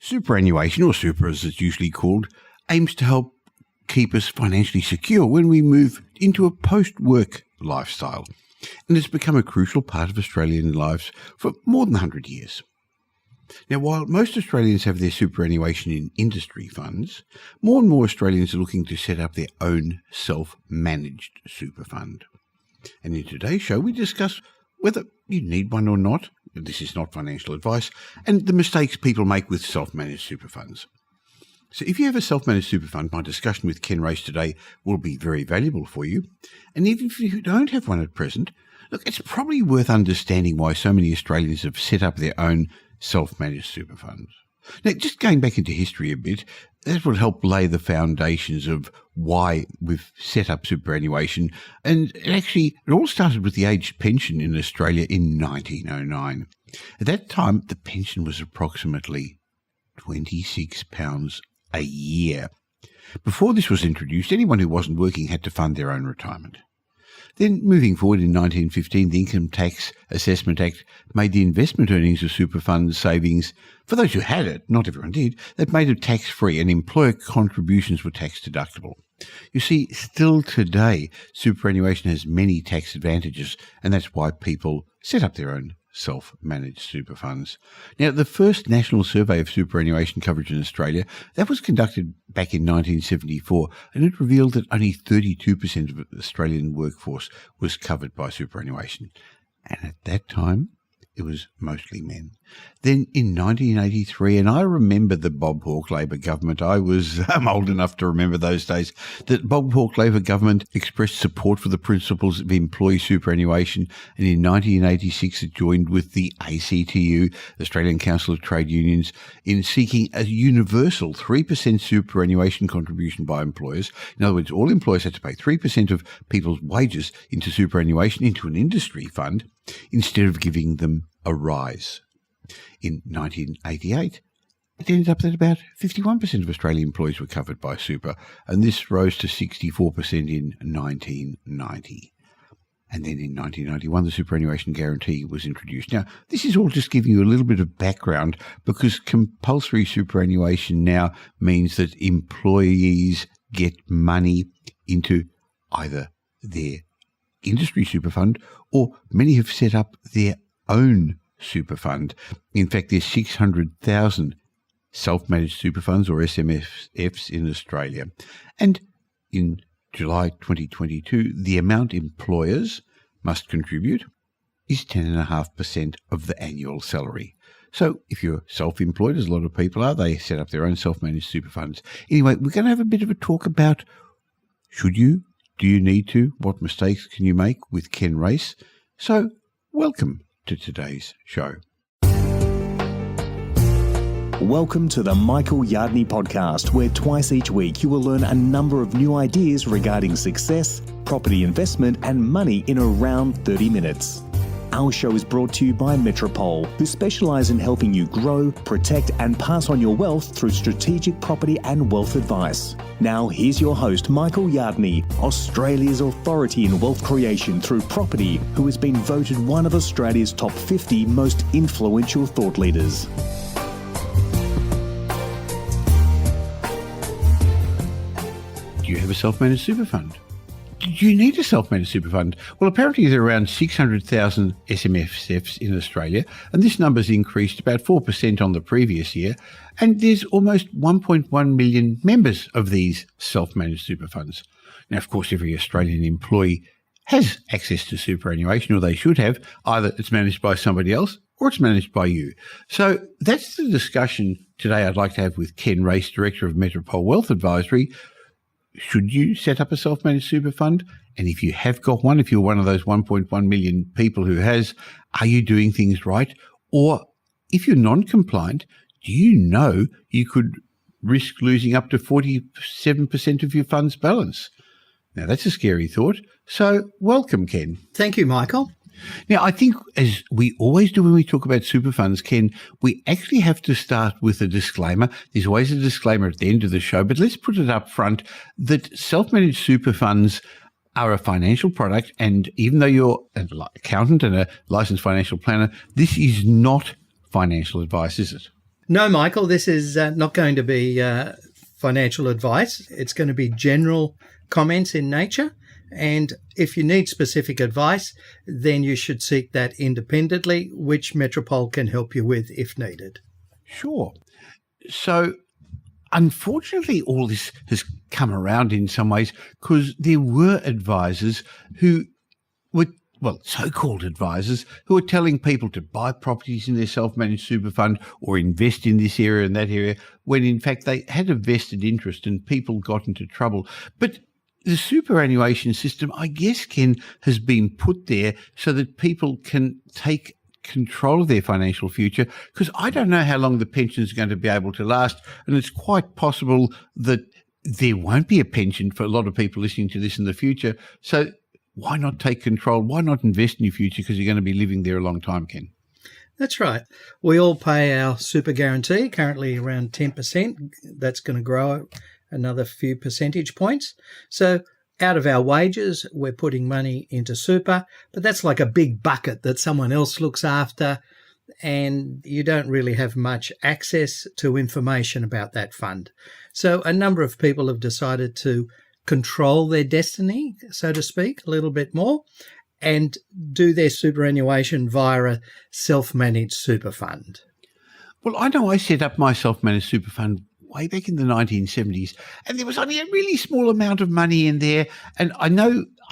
Superannuation, or super as it's usually called, aims to help keep us financially secure when we move into a post-work lifestyle, and it's become a crucial part of Australian lives for more than 100 years. Now, while most Australians have their superannuation in industry funds, more and more Australians are looking to set up their own self-managed super fund. And in today's show, we discuss whether you need one or not. This is not financial advice, and the mistakes people make with self-managed super funds. So if you have a self-managed super fund, my discussion with Ken Race today will be very valuable for you. And even if you don't have one at present, look, it's probably worth understanding why so many Australians have set up their own self-managed super funds. Now, just going back into history a bit, that will help lay the foundations of why we've set up superannuation. And it all started with the aged pension in Australia in 1909. At that time, the pension was approximately £26 a year. Before this was introduced, anyone who wasn't working had to fund their own retirement. Then, moving forward in 1915, the Income Tax Assessment Act made the investment earnings of super fund savings, for those who had it, not everyone did, that made it tax-free, and employer contributions were tax-deductible. You see, still today, superannuation has many tax advantages, and that's why people set up their own self-managed super funds. Now, the first national survey of superannuation coverage in Australia, that was conducted back in 1974, and it revealed that only 32% of the Australian workforce was covered by superannuation. And at that time, it was mostly men. Then in 1983, and I remember the Bob Hawke Labor government, I'm old enough to remember those days, that Bob Hawke Labor government expressed support for the principles of employee superannuation, and in 1986 it joined with the ACTU, Australian Council of Trade Unions, in seeking a universal 3% superannuation contribution by employers. In other words, all employers had to pay 3% of people's wages into superannuation, into an industry fund, instead of giving them a rise. In 1988, it ended up that about 51% of Australian employees were covered by super, and this rose to 64% in 1990. And then in 1991, the superannuation guarantee was introduced. Now, this is all just giving you a little bit of background, because compulsory superannuation now means that employees get money into either their industry super fund, or many have set up their own super fund. In fact, there's 600,000 self-managed super funds, or SMSFs, in Australia. And in July 2022, the amount employers must contribute is 10.5% of the annual salary. So if you're self-employed, as a lot of people are, they set up their own self-managed super funds. Anyway, we're going to have a bit of a talk about should you, do you need to, what mistakes can you make, with Ken Race. So welcome to today's show. Welcome to the Michael Yardney podcast, where twice each week you will learn a number of new ideas regarding success, property investment and money in around 30 minutes. Our show is brought to you by Metropole, who specialise in helping you grow, protect and pass on your wealth through strategic property and wealth advice. Now here's your host, Michael Yardney, Australia's authority in wealth creation through property, who has been voted one of Australia's top 50 most influential thought leaders. Do you have a self-managed super fund? Do you need a self-managed super fund? Well, apparently there are around 600,000 SMSFs in Australia, and this number's increased about 4% on the previous year, and there's almost 1.1 million members of these self-managed super funds. Now, of course, every Australian employee has access to superannuation, or they should have. Either it's managed by somebody else or it's managed by you. So that's the discussion today I'd like to have with Ken Race, Director of Metropole Wealth Advisory. Should you set up a self-managed super fund? And if you have got one, if you're one of those 1.1 million people who has, are you doing things right? Or if you're non-compliant, do you know you could risk losing up to 47% of your fund's balance? Now, that's a scary thought. So welcome, Ken. Thank you, Michael. Now, I think, as we always do when we talk about super funds, Ken, we actually have to start with a disclaimer. There's always a disclaimer at the end of the show, but let's put it up front that self-managed super funds are a financial product, and even though you're an accountant and a licensed financial planner, this is not financial advice, is it? No, Michael, this is not going to be financial advice. It's going to be general comments in nature. And if you need specific advice, then you should seek that independently, which Metropole can help you with if needed. Sure. So, unfortunately, all this has come around in some ways because there were advisors who were, so-called advisors who were telling people to buy properties in their self-managed super fund or invest in this area and that area, when in fact they had a vested interest and people got into trouble. But the superannuation system, I guess, Ken, has been put there so that people can take control of their financial future, because I don't know how long the pensions are going to be able to last, and it's quite possible that there won't be a pension for a lot of people listening to this in the future. So why not take control? Why not invest in your future, because you're going to be living there a long time, Ken? That's right. We all pay our super guarantee, currently around 10%. That's going to grow another few percentage points. So out of our wages, we're putting money into super, but that's like a big bucket that someone else looks after, and you don't really have much access to information about that fund. So a number of people have decided to control their destiny, so to speak, a little bit more, and do their superannuation via a self-managed super fund. Well, I know I set up my self-managed super fund way back in the 1970s, and there was only a really small amount of money in there. And I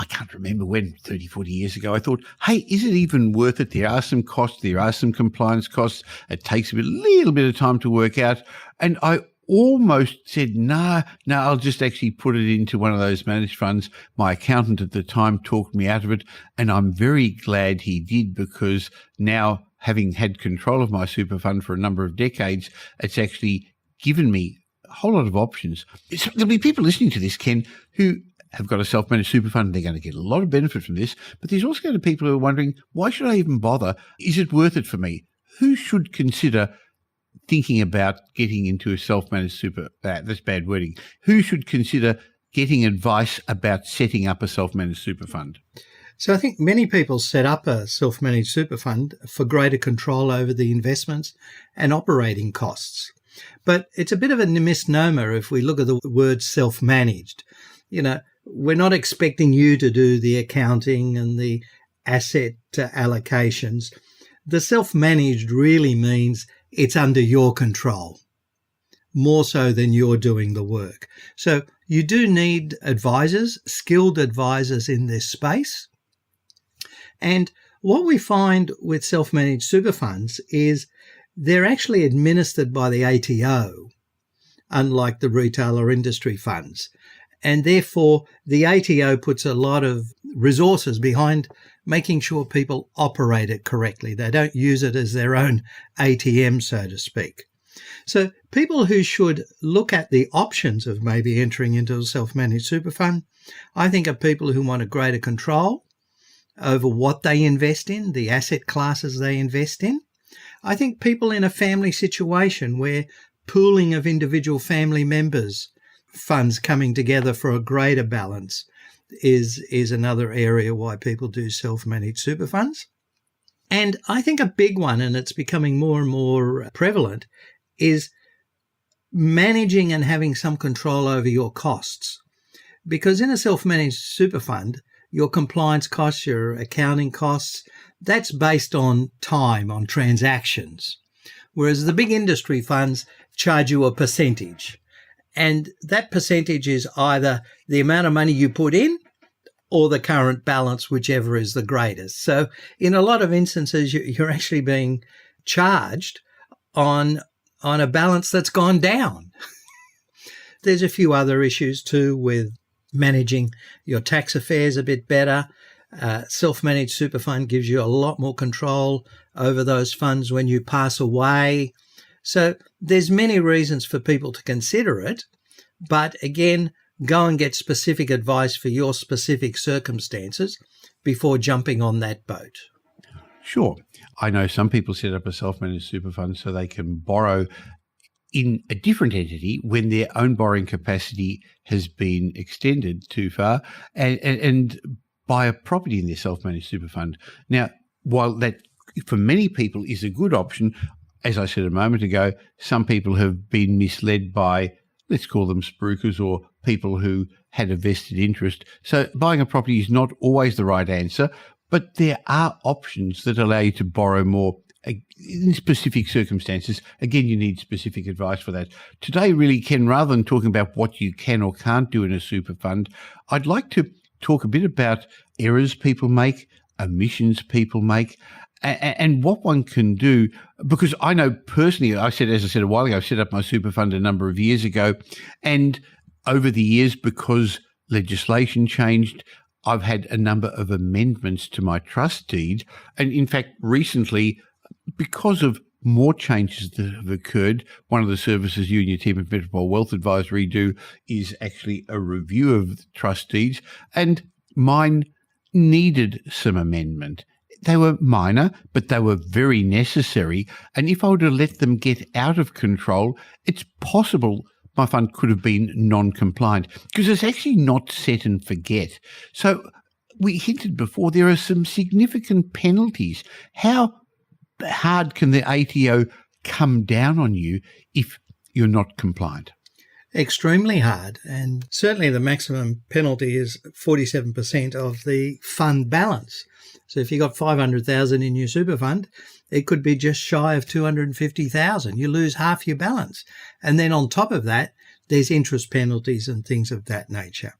can't remember when, 30, 40 years ago, I thought, hey, is it even worth it? There are some costs, there are some compliance costs. It takes a little bit of time to work out. And I almost said, no, I'll just actually put it into one of those managed funds. My accountant at the time talked me out of it, and I'm very glad he did, because now, having had control of my super fund for a number of decades, it's actually given me a whole lot of options. There'll be people listening to this, Ken, who have got a self-managed super fund and they're going to get a lot of benefit from this, but there's also going to be people who are wondering, why should I even bother? Is it worth it for me? Who should consider thinking about getting into a self-managed super, that's bad wording, who should consider getting advice about setting up a self-managed super fund? So I think many people set up a self-managed super fund for greater control over the investments and operating costs. But it's a bit of a misnomer if we look at the word self-managed. You know, we're not expecting you to do the accounting and the asset allocations. The self-managed really means it's under your control, more so than you're doing the work. So you do need advisors, skilled advisors in this space. And what we find with self-managed super funds is they're actually administered by the ATO, unlike the retail or industry funds. And therefore, the ATO puts a lot of resources behind making sure people operate it correctly. They don't use it as their own ATM, so to speak. So people who should look at the options of maybe entering into a self-managed super fund, I think, are people who want a greater control over what they invest in, the asset classes they invest in. I think people in a family situation where pooling of individual family members, funds coming together for a greater balance is another area why people do self-managed super funds. And I think a big one, and it's becoming more and more prevalent, is managing and having some control over your costs. Because in a self-managed super fund, your compliance costs, your accounting costs, that's based on time, on transactions. Whereas the big industry funds charge you a percentage. And that percentage is either the amount of money you put in or the current balance, whichever is the greatest. So in a lot of instances, you're actually being charged on a balance that's gone down. There's a few other issues too with managing your tax affairs a bit better. Self-managed super fund gives you a lot more control over those funds when you pass away. So there's many reasons for people to consider it. But again, go and get specific advice for your specific circumstances before jumping on that boat. Sure. I know some people set up a self-managed super fund so they can borrow in a different entity when their own borrowing capacity has been extended too far and buy a property in their self-managed super fund. Now, while that for many people is a good option, as I said a moment ago, some people have been misled by, let's call them spruikers, or people who had a vested interest. So buying a property is not always the right answer, but there are options that allow you to borrow more in specific circumstances. Again, you need specific advice for that. Today, really, Ken, rather than talking about what you can or can't do in a super fund, I'd like to talk a bit about errors people make, omissions people make, and what one can do. Because I know personally, as I said a while ago, I set up my super fund a number of years ago, and over the years, because legislation changed, I've had a number of amendments to my trust deed. And in fact, recently, because of more changes that have occurred, one of the services you and your team at Metropole Wealth Advisory do is actually a review of the trust deeds, and mine needed some amendment. They were minor, but they were very necessary. And if I were to let them get out of control, it's possible my fund could have been non-compliant, because it's actually not set and forget. So we hinted before, there are some significant penalties. How hard can the ATO come down on you if you're not compliant? Extremely hard, and certainly the maximum penalty is 47% of the fund balance. So if you got 500,000 in your super fund, it could be just shy of 250,000. You lose half your balance. And then on top of that, there's interest penalties and things of that nature.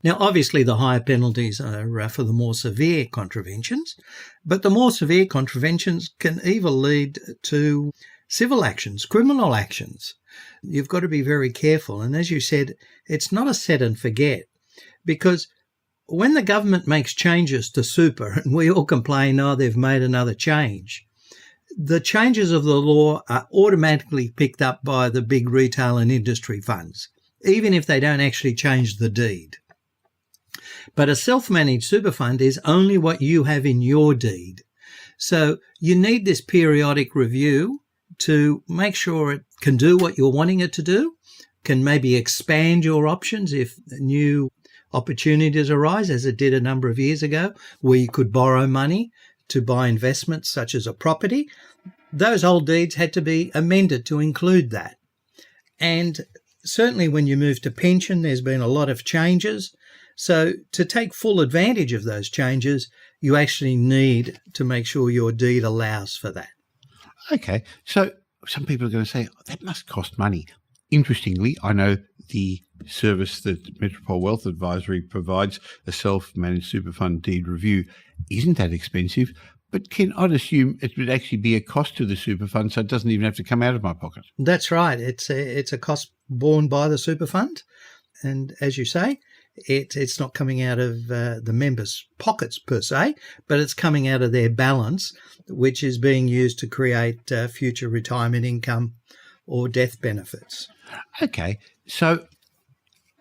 Now, obviously, the higher penalties are for the more severe contraventions, but the more severe contraventions can even lead to civil actions, criminal actions. You've got to be very careful. And as you said, it's not a set and forget, because when the government makes changes to super, and we all complain, oh, they've made another change, the changes of the law are automatically picked up by the big retail and industry funds, even if they don't actually change the deed. But a self-managed super fund is only what you have in your deed. So you need this periodic review to make sure it can do what you're wanting it to do, can maybe expand your options if new opportunities arise, as it did a number of years ago, where you could borrow money to buy investments such as a property. Those old deeds had to be amended to include that. And certainly when you move to pension, there's been a lot of changes. So to take full advantage of those changes, you actually need to make sure your deed allows for that. Okay, so some people are going to say, oh, that must cost money. Interestingly, I know the service that Metropole Wealth Advisory provides, a self-managed super fund deed review, isn't that expensive. But Ken, I'd assume it would actually be a cost to the super fund, so it doesn't even have to come out of my pocket. That's right. It's a cost borne by the super fund. And as you say, it's not coming out of the members' pockets per se, but it's coming out of their balance, which is being used to create future retirement income or death benefits. Okay, so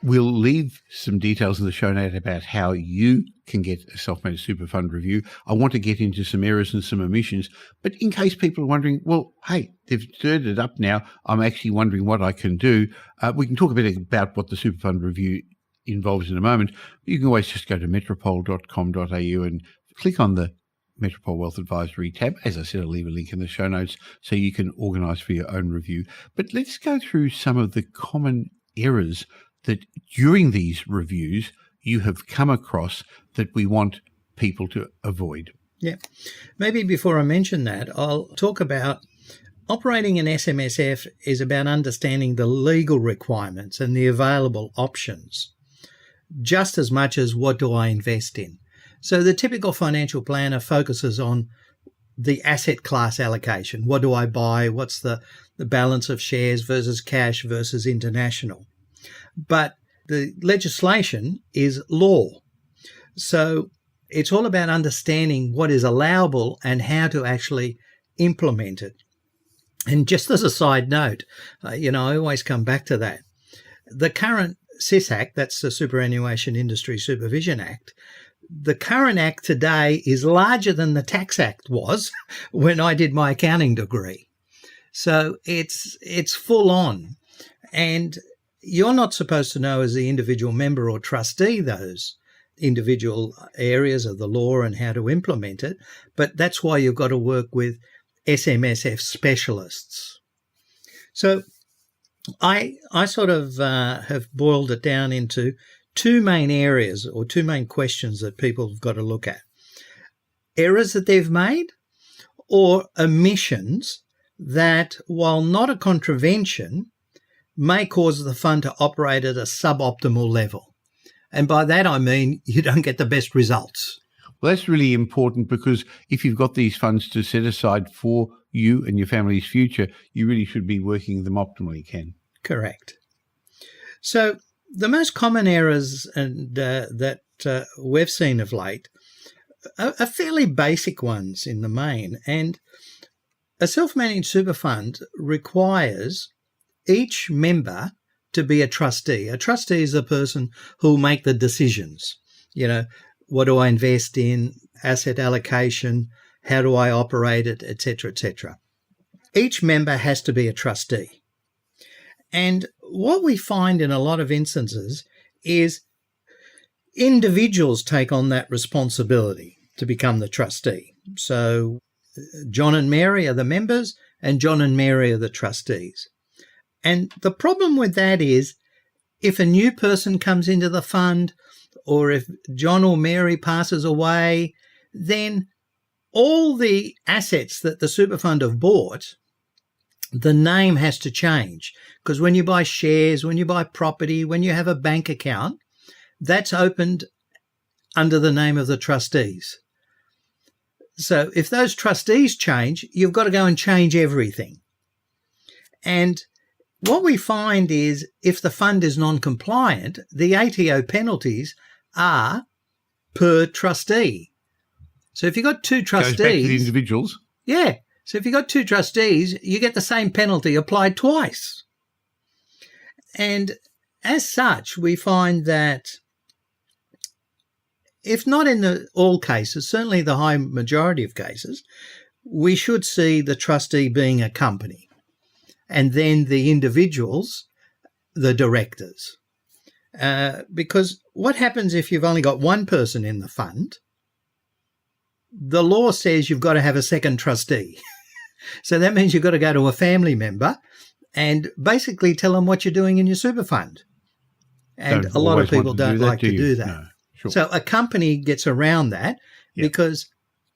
we'll leave some details in the show note about how you can get a self-managed super fund review. I want to get into some errors and some omissions, but in case people are wondering, well, hey, they've stirred it up now, I'm actually wondering what I can do. We can talk a bit about what the super fund review involves in a moment. You can always just go to metropole.com.au and click on the Metropole Wealth Advisory tab. As I said, I'll leave a link in the show notes so you can organise for your own review. But let's go through some of the common errors that during these reviews you have come across that we want people to avoid. Yeah. Maybe before I mention that, I'll talk about operating an SMSF is about understanding the legal requirements and the available options, just as much as what do I invest in. So the typical financial planner focuses on the asset class allocation. What do I buy? What's the balance of shares versus cash versus international? But the legislation is law. So it's all about understanding what is allowable and how to actually implement it. And just as a side note, I always come back to that. The current SIS Act, that's the Superannuation Industry Supervision Act, the current act today is larger than the Tax Act was when I did my accounting degree. So it's full on. And you're not supposed to know as the individual member or trustee those individual areas of the law and how to implement it, but that's why you've got to work with SMSF specialists. So I sort of have boiled it down into two main areas or two main questions that people have got to look at. Errors that they've made or omissions that, while not a contravention, may cause the fund to operate at a suboptimal level. And by that I mean you don't get the best results. Well, that's really important, because if you've got these funds to set aside for you and your family's future, you really should be working them optimally, Ken. Correct. So the most common errors that we've seen of late are fairly basic ones in the main. And a self-managed super fund requires each member to be a trustee. A trustee is a person who will make the decisions. You know, what do I invest in, asset allocation, how do I operate it, etc., etc. Each member has to be a trustee. And what we find in a lot of instances is individuals take on that responsibility to become the trustee. So John and Mary are the members and John and Mary are the trustees. And the problem with that is if a new person comes into the fund or if John or Mary passes away, then all the assets that the super fund have bought, the name has to change. Because when you buy shares, when you buy property, when you have a bank account, that's opened under the name of the trustees. So if those trustees change, you've got to go and change everything. And what we find is if the fund is non-compliant, the ATO penalties are per trustee. So if you've got two trustees... Goes back to the individuals. Yeah. So if you've got two trustees, you get the same penalty applied twice. And as such, we find that if not in all cases, certainly the high majority of cases, we should see the trustee being a company and then the individuals, the directors. Because what happens if you've only got one person in the fund? The law says you've got to have a second trustee. So that means you've got to go to a family member and basically tell them what you're doing in your super fund. And a lot of people don't like to do that. No, sure. So a company gets around that because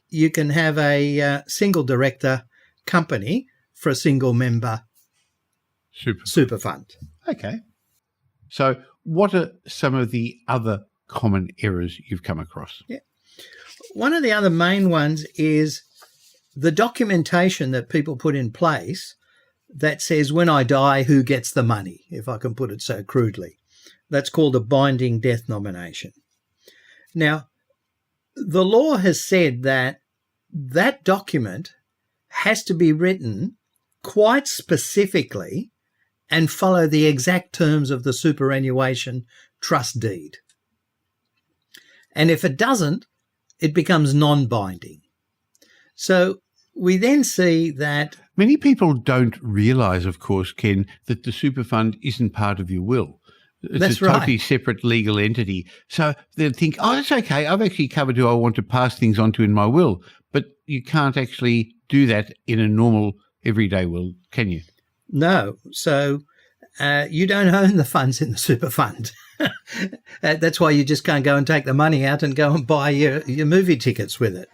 you can have a single director company for a single member super fund. Okay. So what are some of the other common errors you've come across? Yeah. One of the other main ones is the documentation that people put in place that says when I die, who gets the money, if I can put it so crudely. That's called a binding death nomination. Now, the law has said that that document has to be written quite specifically and follow the exact terms of the superannuation trust deed. And if it doesn't, it becomes non-binding. So we then see that... Many people don't realise, of course, Ken, that the super fund isn't part of your will. It's a totally separate legal entity. So they'll think, oh, that's okay. I've actually covered who I want to pass things on to in my will. But you can't actually do that in a normal, everyday will, can you? No. So you don't own the funds in the super fund. That's why you just can't go and take the money out and go and buy your movie tickets with it.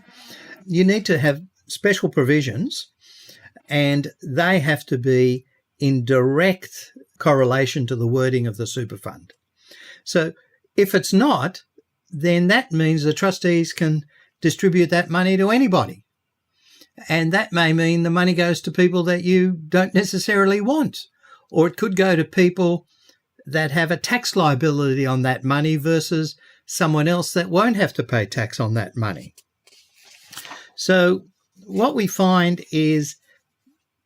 You need to have special provisions, and they have to be in direct correlation to the wording of the super fund. So if it's not, then that means the trustees can distribute that money to anybody. And that may mean the money goes to people that you don't necessarily want, or it could go to people that have a tax liability on that money versus someone else that won't have to pay tax on that money. So what we find is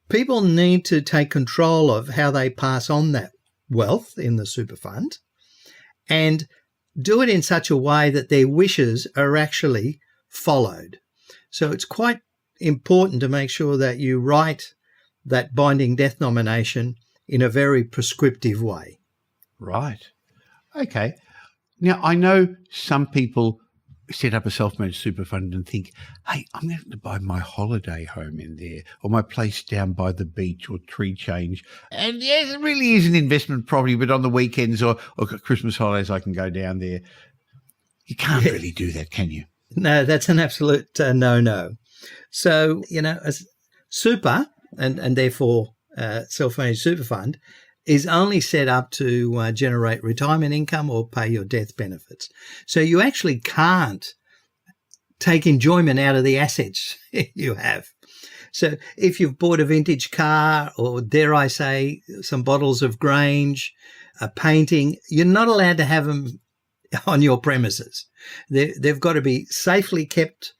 people need to take control of how they pass on that wealth in the super fund and do it in such a way that their wishes are actually followed. So it's quite important to make sure that you write that binding death nomination in a very prescriptive way. Right. Okay. Now, I know some people set up a self-managed super fund and think, hey, I'm going to buy my holiday home in there or my place down by the beach or Tree Change. And yes, it really is an investment property, but on the weekends or Christmas holidays, I can go down there. You can't really do that, can you? No, that's an absolute no-no. So, as super and therefore self-managed super fund is only set up to generate retirement income or pay your death benefits. So you actually can't take enjoyment out of the assets you have. So if you've bought a vintage car or, dare I say, some bottles of Grange, a painting, you're not allowed to have them on your premises. They've got to be safely kept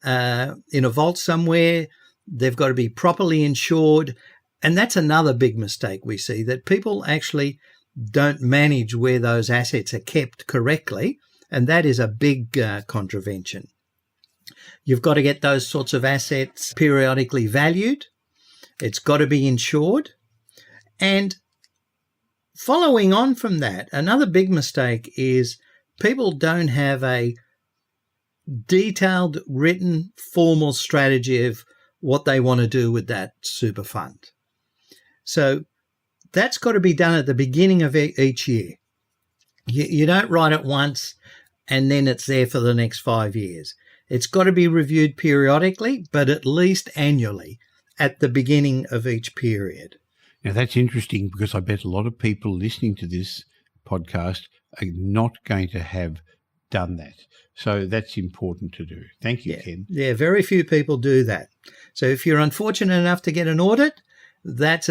in a vault somewhere. They've got to be properly insured. And that's another big mistake we see, that people actually don't manage where those assets are kept correctly. And that is a big contravention. You've got to get those sorts of assets periodically valued. It's got to be insured. And following on from that, another big mistake is people don't have a detailed, written, formal strategy of what they want to do with that super fund. So that's got to be done at the beginning of each year. You don't write it once and then it's there for the next 5 years. It's got to be reviewed periodically, but at least annually at the beginning of each period. Now, that's interesting because I bet a lot of people listening to this podcast are not going to have done that. So that's important to do. Thank you, Ken. Yeah, very few people do that. So if you're unfortunate enough to get an audit, that's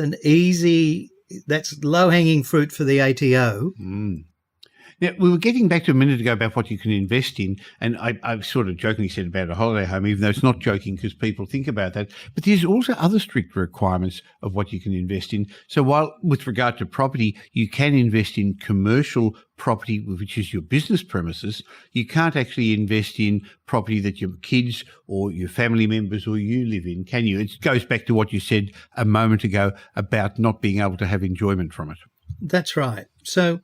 low-hanging fruit for the ATO. Now, we were getting back to a minute ago about what you can invest in, and I sort of jokingly said about a holiday home, even though it's not joking because people think about that. But there's also other strict requirements of what you can invest in. So while with regard to property, you can invest in commercial property, which is your business premises, you can't actually invest in property that your kids or your family members or you live in, can you? It goes back to what you said a moment ago about not being able to have enjoyment from it. That's right. So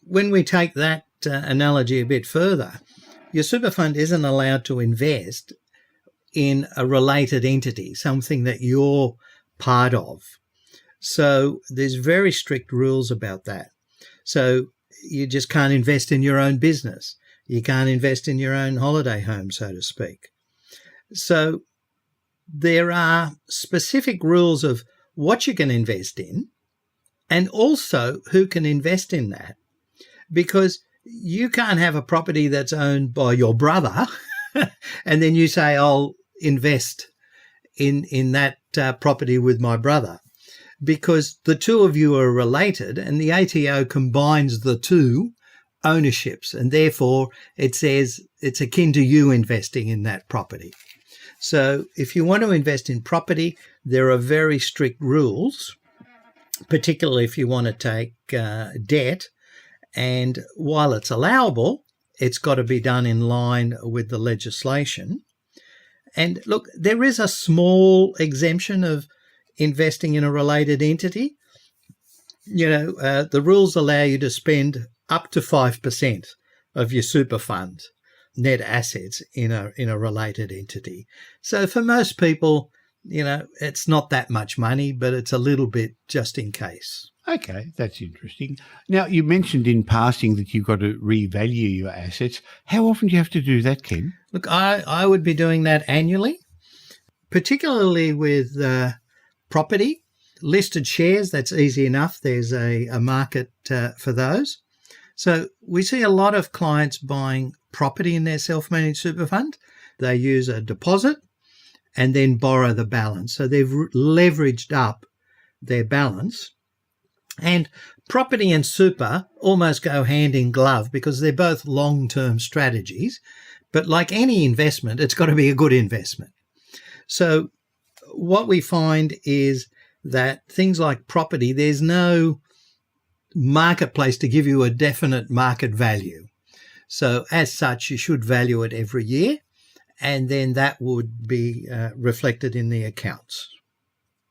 when we take that analogy a bit further, your super fund isn't allowed to invest in a related entity, something that you're part of. So there's very strict rules about that. So you just can't invest in your own business. You can't invest in your own holiday home, so to speak. So there are specific rules of what you can invest in and also who can invest in that, because you can't have a property that's owned by your brother and then you say, I'll invest in that property with my brother, because the two of you are related and the ATO combines the two ownerships and therefore it says it's akin to you investing in that property. So if you want to invest in property, there are very strict rules, particularly if you want to take debt. And while it's allowable, it's got to be done in line with the legislation. And look, there is a small exemption of investing in a related entity. The rules allow you to spend up to 5% of your super fund net assets in a related entity. So for most people, it's not that much money, but it's a little bit just in case. Okay, that's interesting. Now, you mentioned in passing that you've got to revalue your assets. How often do you have to do that, Ken? Look, I would be doing that annually, particularly with property. Listed shares, that's easy enough. There's a market for those. So we see a lot of clients buying property in their self-managed super fund. They use a deposit and then borrow the balance. So they've leveraged up their balance. And property and super almost go hand in glove because they're both long-term strategies. But like any investment, it's got to be a good investment. So what we find is that things like property, there's no marketplace to give you a definite market value. So as such, you should value it every year, and then that would be reflected in the accounts.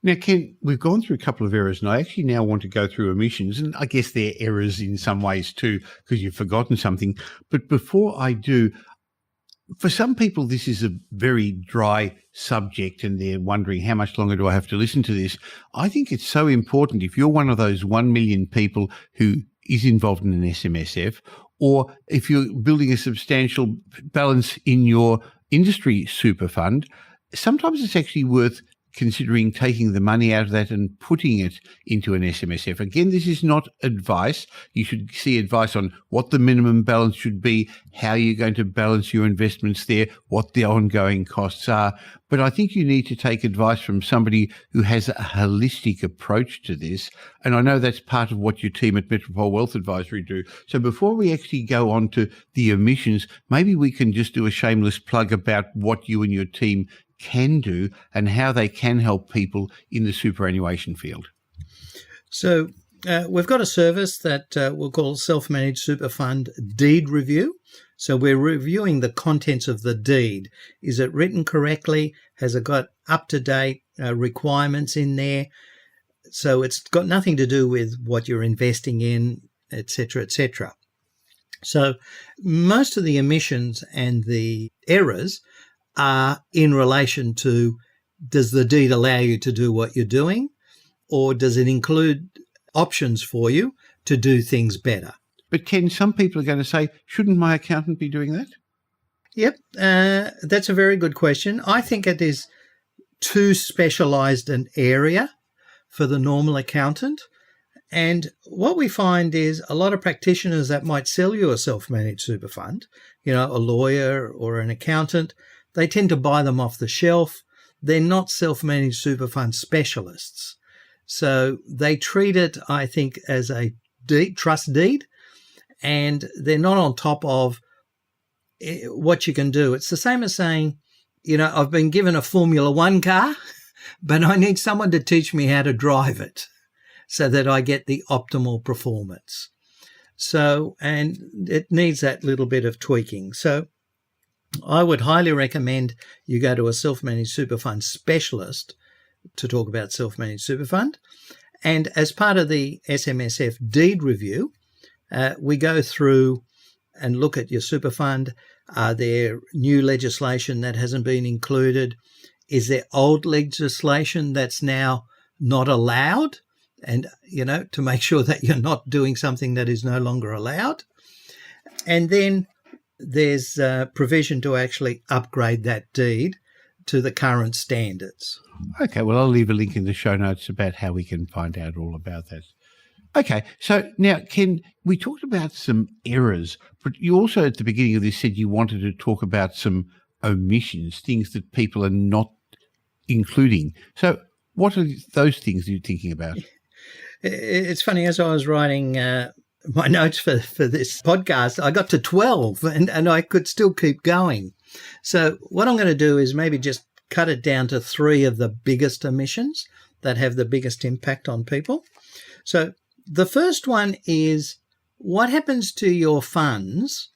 Now, Ken, we've gone through a couple of errors, and I actually now want to go through omissions, and I guess they're errors in some ways too, because you've forgotten something. But before I do, for some people, this is a very dry subject, and they're wondering, how much longer do I have to listen to this? I think it's so important. If you're one of those 1 million people who is involved in an SMSF, or if you're building a substantial balance in your industry super fund, sometimes it's actually worth considering taking the money out of that and putting it into an SMSF. Again, this is not advice. You should see advice on what the minimum balance should be, how you're going to balance your investments there, what the ongoing costs are. But I think you need to take advice from somebody who has a holistic approach to this. And I know that's part of what your team at Metropole Wealth Advisory do. So before we actually go on to the omissions, maybe we can just do a shameless plug about what you and your team can do and how they can help people in the superannuation field. So we've got a service that we'll call Self-Managed Super Fund Deed Review. So we're reviewing the contents of the deed. Is it written correctly? Has it got up-to-date requirements in there? So it's got nothing to do with what you're investing in, etc., etc. So most of the omissions and the errors are in relation to, does the deed allow you to do what you're doing, or does it include options for you to do things better? But Ken, some people are going to say, shouldn't my accountant be doing that? Yep, that's a very good question. I think it is too specialised an area for the normal accountant. And what we find is a lot of practitioners that might sell you a self-managed super fund, a lawyer or an accountant, they tend to buy them off the shelf. They're not self-managed super fund specialists. So they treat it, I think, as a trust deed, and they're not on top of what you can do. It's the same as saying, I've been given a Formula One car, but I need someone to teach me how to drive it so that I get the optimal performance. So, and it needs that little bit of tweaking. So I would highly recommend you go to a self-managed super fund specialist to talk about self-managed super fund. And as part of the SMSF deed review, we go through and look at your super fund. Are there new legislation that hasn't been included? Is there old legislation that's now not allowed? And, to make sure that you're not doing something that is no longer allowed. And then there's provision to actually upgrade that deed to the current standards. Okay, well, I'll leave a link in the show notes about how we can find out all about that. Okay, so now, Ken, we talked about some errors, but you also at the beginning of this said you wanted to talk about some omissions, things that people are not including. So what are those things you're thinking about? It's funny, as I was writing my notes for this podcast, I got to 12 and I could still keep going. So what I'm going to do is maybe just cut it down to 3 of the biggest omissions that have the biggest impact on people. So the first one is, what happens to your funds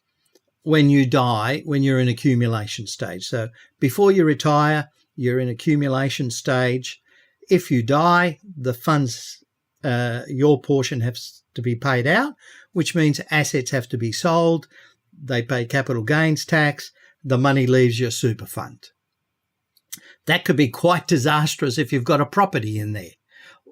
when you die, when you're in accumulation stage? So before you retire, you're in accumulation stage. If you die, the funds, your portion has to be paid out, which means assets have to be sold. They pay capital gains tax. The money leaves your super fund. That could be quite disastrous if you've got a property in there,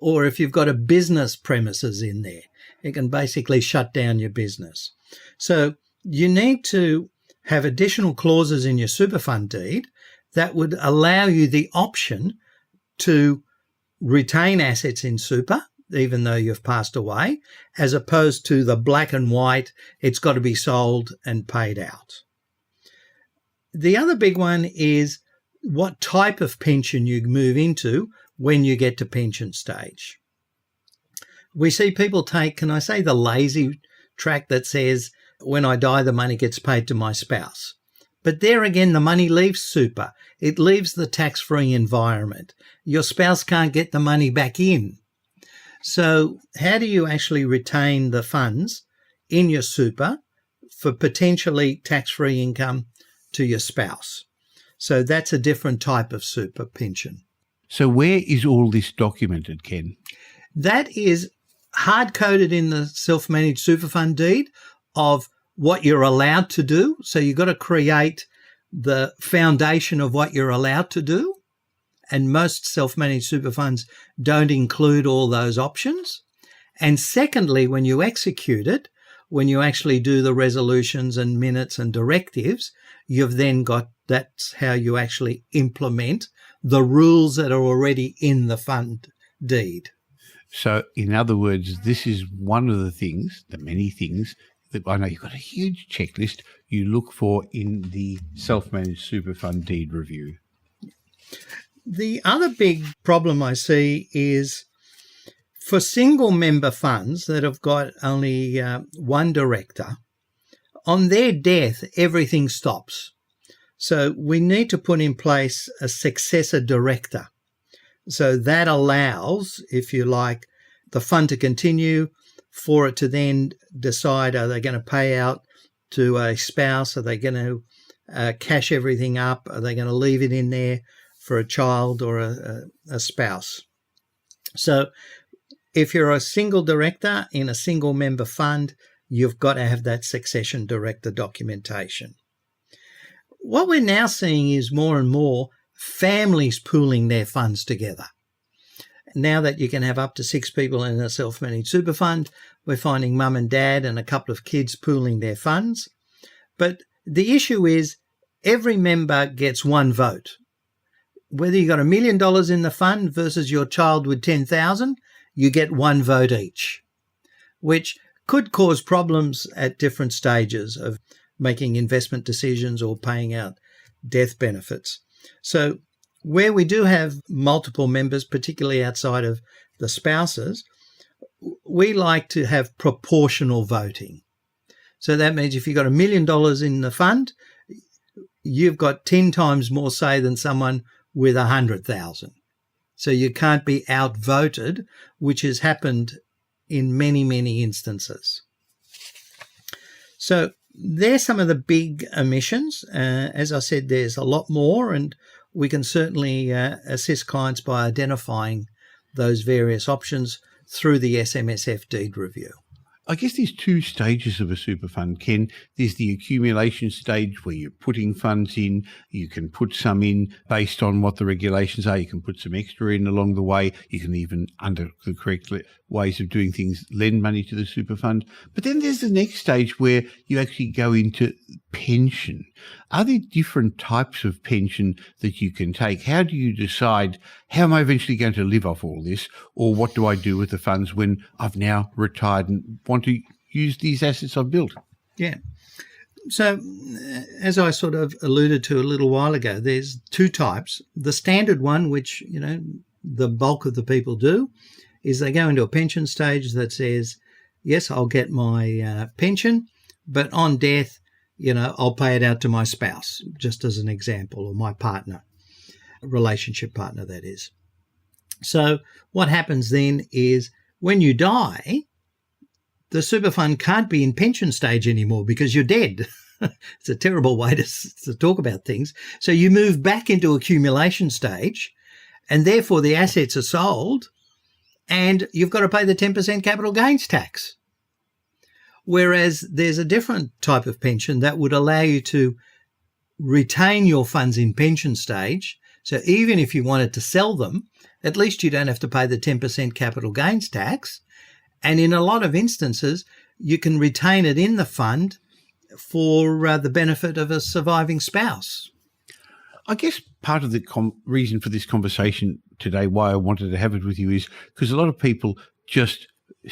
or if you've got a business premises in there. It can basically shut down your business. So you need to have additional clauses in your super fund deed that would allow you the option to retain assets in super, even though you've passed away, as opposed to the black and white, it's got to be sold and paid out. The other big one is what type of pension you move into when you get to pension stage. We see people take, can I say, the lazy track that says, when I die, the money gets paid to my spouse. But there again, the money leaves super. It leaves the tax-free environment. Your spouse can't get the money back in. So how do you actually retain the funds in your super for potentially tax-free income to your spouse? So that's a different type of super pension. So where is all this documented, Ken? That is hard-coded in the self-managed super fund deed of what you're allowed to do. So you've got to create the foundation of what you're allowed to do. And most self-managed super funds don't include all those options. And secondly, when you execute it, when you actually do the resolutions and minutes and directives, you've then got, that's how you actually implement the rules that are already in the fund deed. So in other words, this is one of the things, the many things, that I know you've got a huge checklist you look for in the self-managed super fund deed review. The other big problem I see is for single member funds that have got only one director, on their death, everything stops. So we need to put in place a successor director. So that allows, if you like, the fund to continue, for it to then decide, are they going to pay out to a spouse? Are they going to cash everything up? Are they going to leave it in there for a child or a spouse? So if you're a single director in a single member fund, you've got to have that succession director documentation. What we're now seeing is more and more families pooling their funds together. Now that you can have up to 6 people in a self-managed super fund, we're finding mum and dad and a couple of kids pooling their funds. But the issue is every member gets one vote. Whether you got $1 million in the fund versus your child with 10,000, you get one vote each, which could cause problems at different stages of making investment decisions or paying out death benefits. So where we do have multiple members, particularly outside of the spouses, we like to have proportional voting. So that means if you've got $1 million in the fund, you've got 10 times more say than someone with 100,000. So you can't be outvoted, which has happened in many, many instances. So there's some of the big omissions. As I said, there's a lot more, and we can certainly assist clients by identifying those various options through the SMSF deed review. I guess there's 2 stages of a super fund, Ken. There's the accumulation stage where you're putting funds in. You can put some in based on what the regulations are. You can put some extra in along the way. You can even, under the correct ways of doing things, lend money to the super fund. But then there's the next stage where you actually go into pension. Are there different types of pension that you can take? How do you decide, how am I eventually going to live off all this? Or what do I do with the funds when I've now retired and want to use these assets I've built? Yeah. So as I sort of alluded to a little while ago, there's 2 types. The standard one, which, you know, the bulk of the people do, is they go into a pension stage that says, yes, I'll get my pension, but on death, you know, I'll pay it out to my spouse, just as an example, or my partner, relationship partner, that is. So what happens then is when you die, the super fund can't be in pension stage anymore because you're dead. It's a terrible way to talk about things. So you move back into accumulation stage, and therefore the assets are sold, and you've got to pay the 10% capital gains tax. Whereas there's a different type of pension that would allow you to retain your funds in pension stage. So even if you wanted to sell them, at least you don't have to pay the 10% capital gains tax. And in a lot of instances, you can retain it in the fund for the benefit of a surviving spouse. I guess part of the reason for this conversation today, why I wanted to have it with you, is because a lot of people just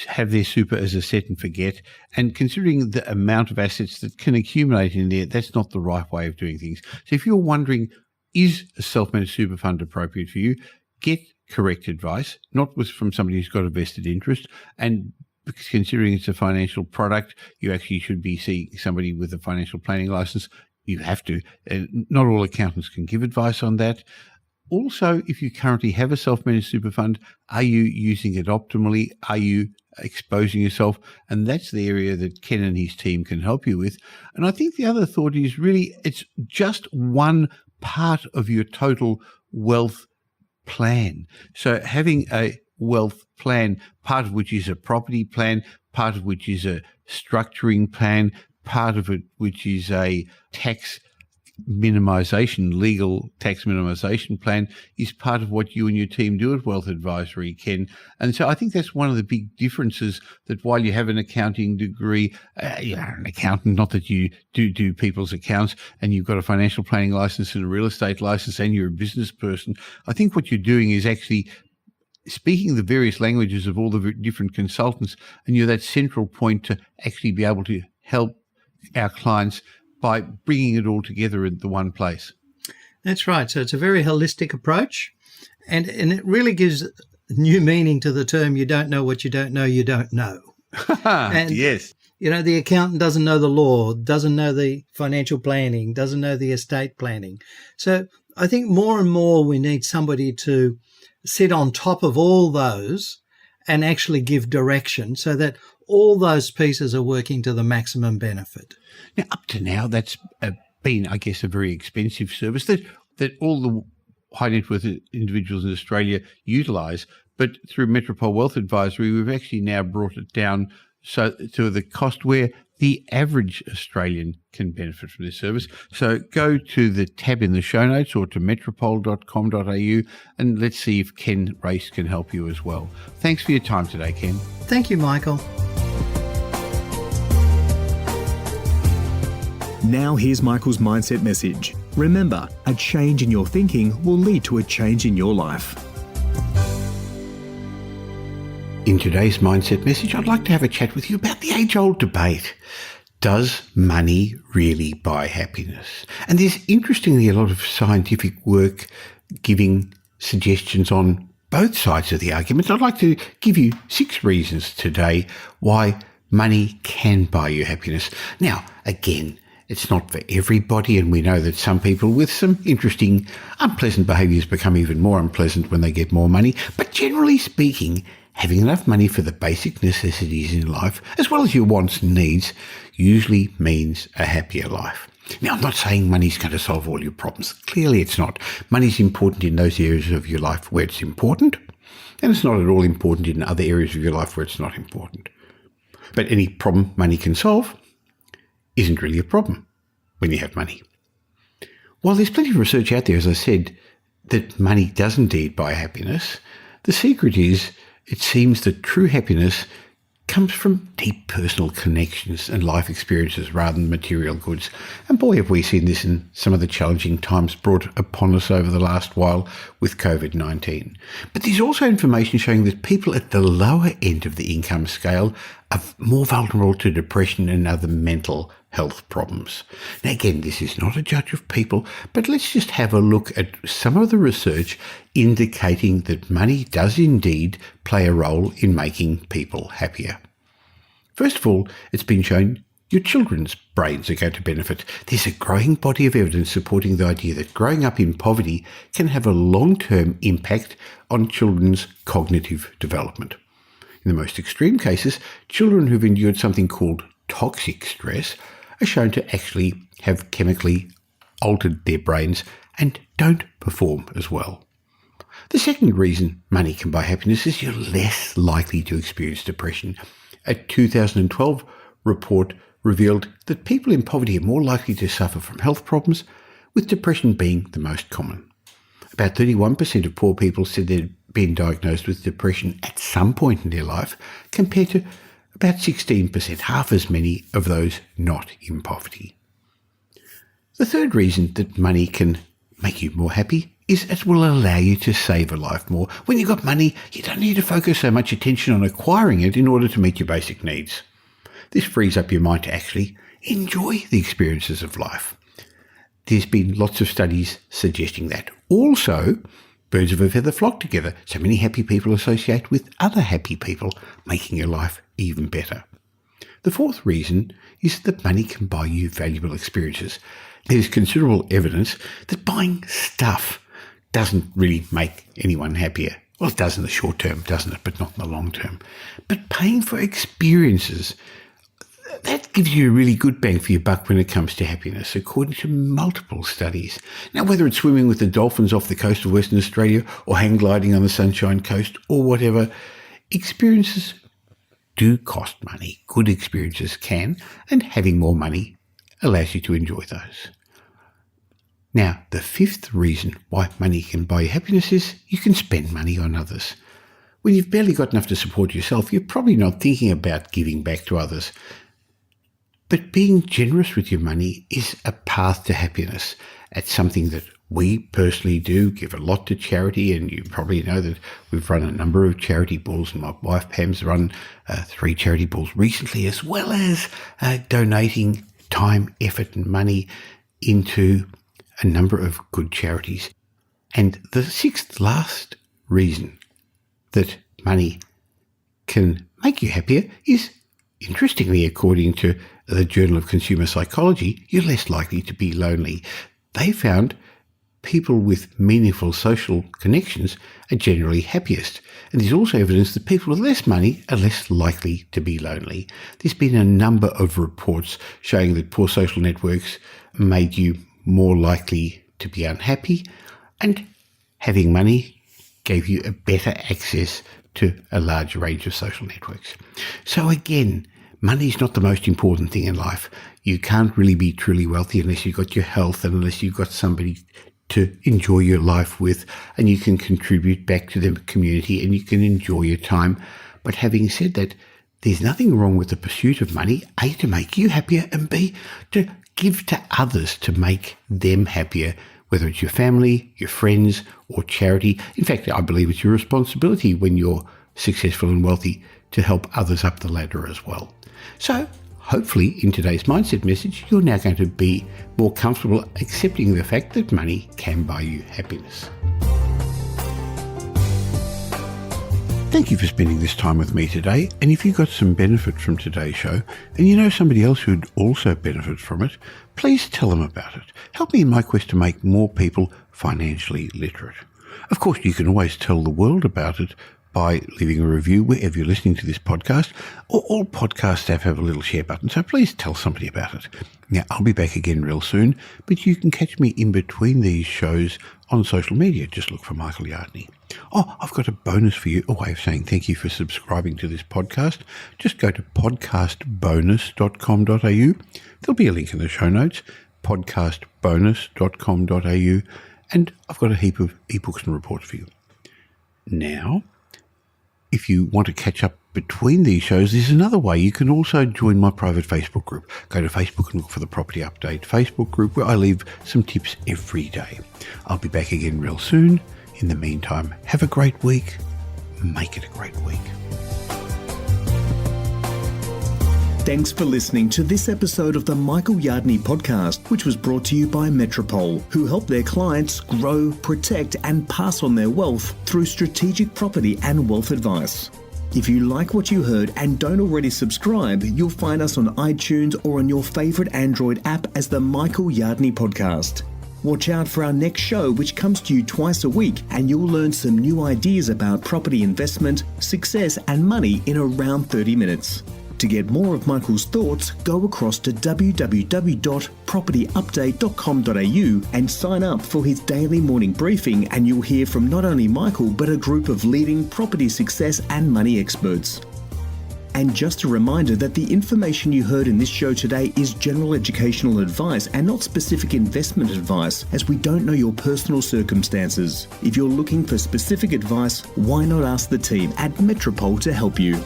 have their super as a set and forget. And considering the amount of assets that can accumulate in there, that's not the right way of doing things. So if you're wondering, is a self-managed super fund appropriate for you, get correct advice, not from somebody who's got a vested interest. And because considering it's a financial product, you actually should be seeing somebody with a financial planning license. You have to. Not all accountants can give advice on that. Also, if you currently have a self-managed super fund, are you using it optimally? Are you exposing yourself? And that's the area that Ken and his team can help you with. And I think the other thought is really it's just one part of your total wealth plan. So having a wealth plan, part of which is a property plan, part of which is a structuring plan, part of it which is a tax minimisation, legal tax minimisation plan, is part of what you and your team do at Wealth Advisory, Ken. And so I think that's one of the big differences, that while you have an accounting degree, you're an accountant, not that you do people's accounts, and you've got a financial planning licence and a real estate licence and you're a business person, I think what you're doing is actually speaking the various languages of all the different consultants, and you're that central point to actually be able to help our clients by bringing it all together in the one place. That's right. So it's a very holistic approach, and it really gives new meaning to the term, you don't know what you don't know, you don't know. And, yes. You know, the accountant doesn't know the law, doesn't know the financial planning, doesn't know the estate planning. So I think more and more we need somebody to sit on top of all those and actually give direction so that all those pieces are working to the maximum benefit. Now, up to now, that's been, I guess, a very expensive service that all the high net worth individuals in Australia utilise. But through Metropole Wealth Advisory, we've actually now brought it down so to the cost where the average Australian can benefit from this service. So go to the tab in the show notes or to metropole.com.au and let's see if Ken Race can help you as well. Thanks for your time today, Ken. Thank you, Michael. Now here's Michael's mindset message. Remember, a change in your thinking will lead to a change in your life. In today's mindset message, I'd like to have a chat with you about the age-old debate. Does money really buy happiness? And there's interestingly a lot of scientific work giving suggestions on both sides of the argument. I'd like to give you 6 reasons today why money can buy you happiness. Now, again, it's not for everybody, and we know that some people with some interesting, unpleasant behaviours become even more unpleasant when they get more money. But generally speaking, having enough money for the basic necessities in life, as well as your wants and needs, usually means a happier life. Now, I'm not saying money's going to solve all your problems. Clearly it's not. Money's important in those areas of your life where it's important, and it's not at all important in other areas of your life where it's not important. But any problem money can solve isn't really a problem when you have money. While there's plenty of research out there, as I said, that money does indeed buy happiness, the secret is it seems that true happiness comes from deep personal connections and life experiences rather than material goods. And boy, have we seen this in some of the challenging times brought upon us over the last while with COVID-19. But there's also information showing that people at the lower end of the income scale are more vulnerable to depression and other mental health problems. Now, again, this is not a judge of people, but let's just have a look at some of the research indicating that money does indeed play a role in making people happier. First of all, it's been shown your children's brains are going to benefit. There's a growing body of evidence supporting the idea that growing up in poverty can have a long-term impact on children's cognitive development. In the most extreme cases, children who've endured something called toxic stress are shown to actually have chemically altered their brains and don't perform as well. The second reason money can buy happiness is you're less likely to experience depression. A 2012 report revealed that people in poverty are more likely to suffer from health problems, with depression being the most common. About 31% of poor people said they'd been diagnosed with depression at some point in their life, compared to about 16%, half as many of those not in poverty. The third reason that money can make you more happy is it will allow you to save a life more. When you've got money, you don't need to focus so much attention on acquiring it in order to meet your basic needs. This frees up your mind to actually enjoy the experiences of life. There's been lots of studies suggesting that. Also, birds of a feather flock together. So many happy people associate with other happy people, making your life even better. The fourth reason is that money can buy you valuable experiences. There's considerable evidence that buying stuff doesn't really make anyone happier. Well, it does in the short term, doesn't it? But not in the long term. But paying for experiences, that gives you a really good bang for your buck when it comes to happiness, according to multiple studies. Now, whether it's swimming with the dolphins off the coast of Western Australia or hang gliding on the Sunshine Coast or whatever, experiences do cost money. Good experiences can, and having more money allows you to enjoy those. Now, the fifth reason why money can buy you happiness is you can spend money on others. When you've barely got enough to support yourself, you're probably not thinking about giving back to others. But being generous with your money is a path to happiness. It's something that we personally do, give a lot to charity, and you probably know that we've run a number of charity balls, and my wife Pam's run 3 charity balls recently, as well as donating time, effort and money into a number of good charities. And the sixth last reason that money can make you happier is, interestingly, according to the Journal of Consumer Psychology, you're less likely to be lonely. They found people with meaningful social connections are generally happiest. And there's also evidence that people with less money are less likely to be lonely. There's been a number of reports showing that poor social networks made you more likely to be unhappy, and having money gave you a better access to a large range of social networks. So again, money's not the most important thing in life. You can't really be truly wealthy unless you've got your health and unless you've got somebody to enjoy your life with, and you can contribute back to the community and you can enjoy your time. But having said that, there's nothing wrong with the pursuit of money, A, to make you happier, and B, to give to others to make them happier, whether it's your family, your friends, or charity. In fact, I believe it's your responsibility when you're successful and wealthy to help others up the ladder as well. So hopefully in today's mindset message, you're now going to be more comfortable accepting the fact that money can buy you happiness. Thank you for spending this time with me today. And if you got some benefit from today's show and you know somebody else who'd also benefit from it, please tell them about it. Help me in my quest to make more people financially literate. Of course, you can always tell the world about it by leaving a review wherever you're listening to this podcast, or all podcast apps have a little share button, so please tell somebody about it. Now, I'll be back again real soon, but you can catch me in between these shows on social media. Just look for Michael Yardney. Oh, I've got a bonus for you, a way of saying thank you for subscribing to this podcast. Just go to podcastbonus.com.au. There'll be a link in the show notes, podcastbonus.com.au, and I've got a heap of ebooks and reports for you. Now, if you want to catch up between these shows, there's another way. You can also join my private Facebook group. Go to Facebook and look for the Property Update Facebook group, where I leave some tips every day. I'll be back again real soon. In the meantime, have a great week. Make it a great week. Thanks for listening to this episode of the Michael Yardney podcast, which was brought to you by Metropole, who help their clients grow, protect, and pass on their wealth through strategic property and wealth advice. If you like what you heard and don't already subscribe, you'll find us on iTunes or on your favourite Android app as the Michael Yardney podcast. Watch out for our next show, which comes to you twice a week, and you'll learn some new ideas about property investment, success, and money in around 30 minutes. To get more of Michael's thoughts, go across to www.propertyupdate.com.au and sign up for his daily morning briefing, and you'll hear from not only Michael but a group of leading property success and money experts. And just a reminder that the information you heard in this show today is general educational advice and not specific investment advice, as we don't know your personal circumstances. If you're looking for specific advice, why not ask the team at Metropole to help you?